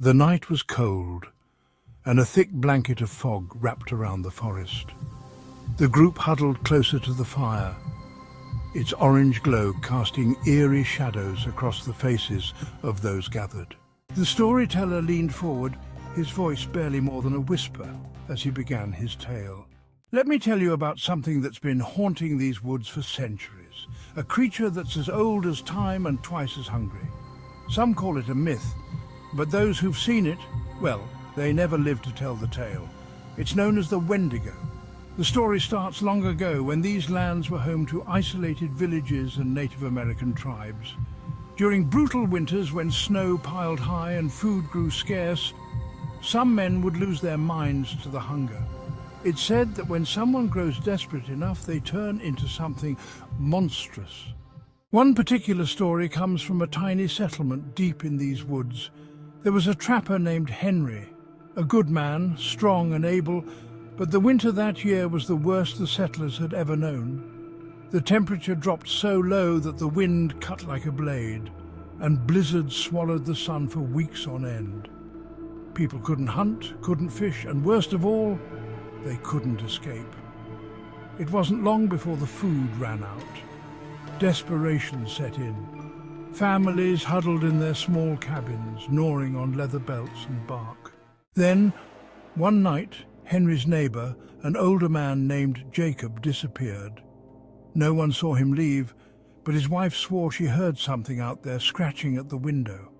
The night was cold, and a thick blanket of fog wrapped around the forest. The group huddled closer to the fire, its orange glow casting eerie shadows across the faces of those gathered. The storyteller leaned forward, his voice barely more than a whisper, as he began his tale. Let me tell you about something that's been haunting these woods for centuries, a creature that's as old as time and twice as hungry. Some call it a myth, but those who've seen it, well, they never lived to tell the tale. It's known as the Wendigo. The story starts long ago when these lands were home to isolated villages and Native American tribes. During brutal winters when snow piled high and food grew scarce, some men would lose their minds to the hunger. It's said that when someone grows desperate enough, they turn into something monstrous. One particular story comes from a tiny settlement deep in these woods. There was a trapper named Henry, a good man, strong and able, but the winter that year was the worst the settlers had ever known. The temperature dropped so low that the wind cut like a blade, and blizzards swallowed the sun for weeks on end. People couldn't hunt, couldn't fish, and worst of all, they couldn't escape. It wasn't long before the food ran out. Desperation set in. Families huddled in their small cabins, gnawing on leather belts and bark. Then, one night, Henry's neighbour, an older man named Jacob, disappeared. No one saw him leave, but his wife swore she heard something out there scratching at the window.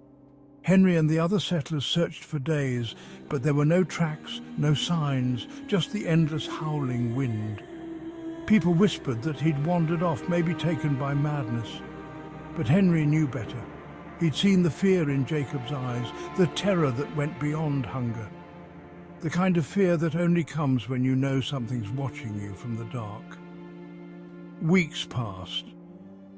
Henry and the other settlers searched for days, but there were no tracks, no signs, just the endless howling wind. People whispered that he'd wandered off, maybe taken by madness. But Henry knew better. He'd seen the fear in Jacob's eyes, the terror that went beyond hunger. The kind of fear that only comes when you know something's watching you from the dark. Weeks passed,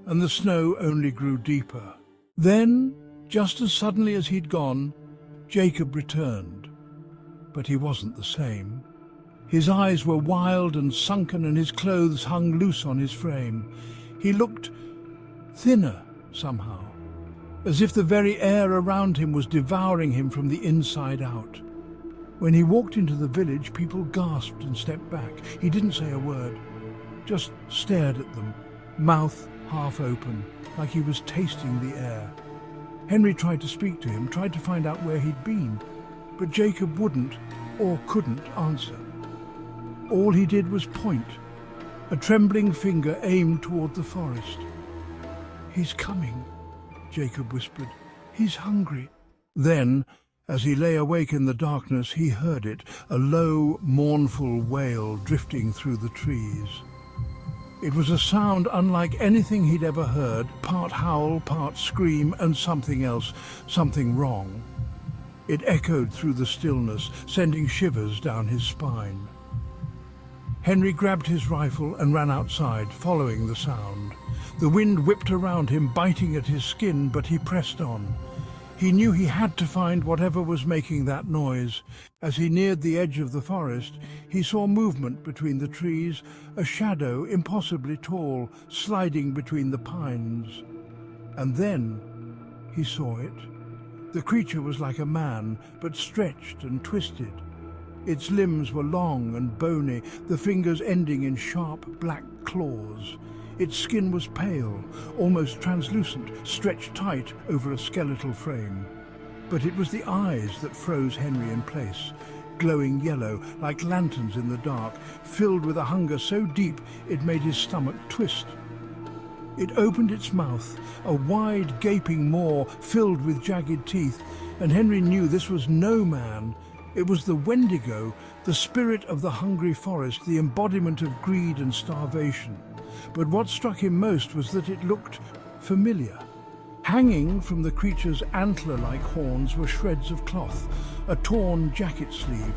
and the snow only grew deeper. Then, just as suddenly as he'd gone, Jacob returned. But he wasn't the same. His eyes were wild and sunken, and his clothes hung loose on his frame. He looked thinner somehow, as if the very air around him was devouring him from the inside out. When he walked into the village, people gasped and stepped back. He didn't say a word, just stared at them, mouth half open, like he was tasting the air. Henry tried to speak to him, tried to find out where he'd been, but Jacob wouldn't or couldn't answer. All he did was point, a trembling finger aimed toward the forest. "He's coming," Jacob whispered. "He's hungry." Then, as he lay awake in the darkness, he heard it, a low, mournful wail drifting through the trees. It was a sound unlike anything he'd ever heard, part howl, part scream, and something else, something wrong. It echoed through the stillness, sending shivers down his spine. Henry grabbed his rifle and ran outside, following the sound. The wind whipped around him, biting at his skin, but he pressed on. He knew he had to find whatever was making that noise. As he neared the edge of the forest, he saw movement between the trees, a shadow impossibly tall, sliding between the pines. And then he saw it. The creature was like a man, but stretched and twisted. Its limbs were long and bony, the fingers ending in sharp black claws. Its skin was pale, almost translucent, stretched tight over a skeletal frame. But it was the eyes that froze Henry in place, glowing yellow, like lanterns in the dark, filled with a hunger so deep it made his stomach twist. It opened its mouth, a wide, gaping maw filled with jagged teeth, and Henry knew this was no man. It was the Wendigo, the spirit of the hungry forest, the embodiment of greed and starvation. But what struck him most was that it looked familiar. Hanging from the creature's antler-like horns were shreds of cloth, a torn jacket sleeve,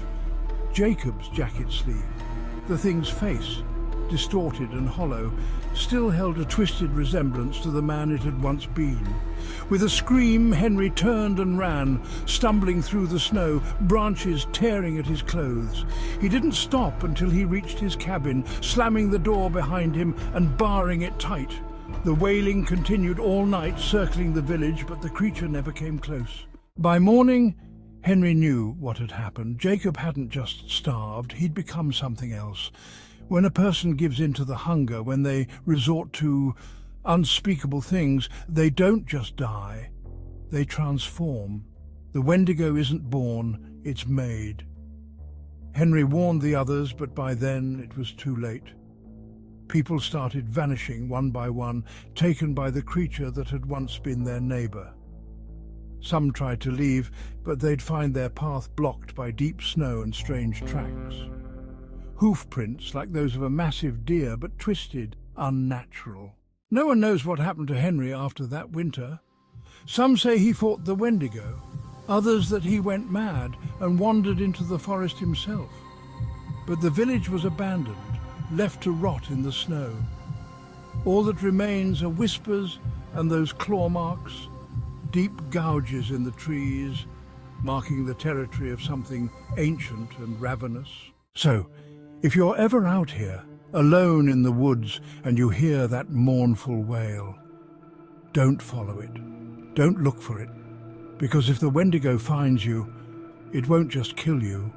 Jacob's jacket sleeve. The thing's face, distorted and hollow, still held a twisted resemblance to the man it had once been. With a scream, Henry turned and ran, stumbling through the snow, branches tearing at his clothes. He didn't stop until he reached his cabin, slamming the door behind him and barring it tight. The wailing continued all night, circling the village, but the creature never came close. By morning, Henry knew what had happened. Jacob hadn't just starved, he'd become something else. When a person gives in to the hunger, when they resort to unspeakable things, they don't just die, they transform. The Wendigo isn't born, it's made. Henry warned the others, but by then it was too late. People started vanishing one by one, taken by the creature that had once been their neighbour. Some tried to leave, but they'd find their path blocked by deep snow and strange tracks. Hoof prints like those of a massive deer, but twisted, unnatural. No one knows what happened to Henry after that winter. Some say he fought the Wendigo, others that he went mad and wandered into the forest himself. But the village was abandoned, left to rot in the snow. All that remains are whispers and those claw marks, deep gouges in the trees, marking the territory of something ancient and ravenous. So, if you're ever out here, alone in the woods, and you hear that mournful wail, don't follow it. Don't look for it. Because if the Wendigo finds you, it won't just kill you,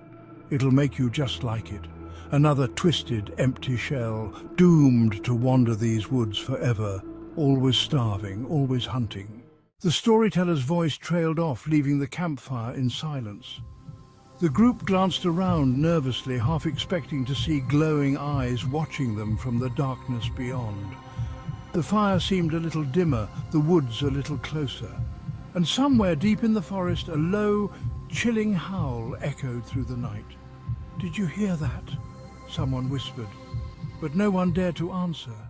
it'll make you just like it. Another twisted, empty shell, doomed to wander these woods forever, always starving, always hunting. The storyteller's voice trailed off, leaving the campfire in silence. The group glanced around nervously, half expecting to see glowing eyes watching them from the darkness beyond. The fire seemed a little dimmer, the woods a little closer. And somewhere deep in the forest, a low, chilling howl echoed through the night. "Did you hear that?" someone whispered, but no one dared to answer.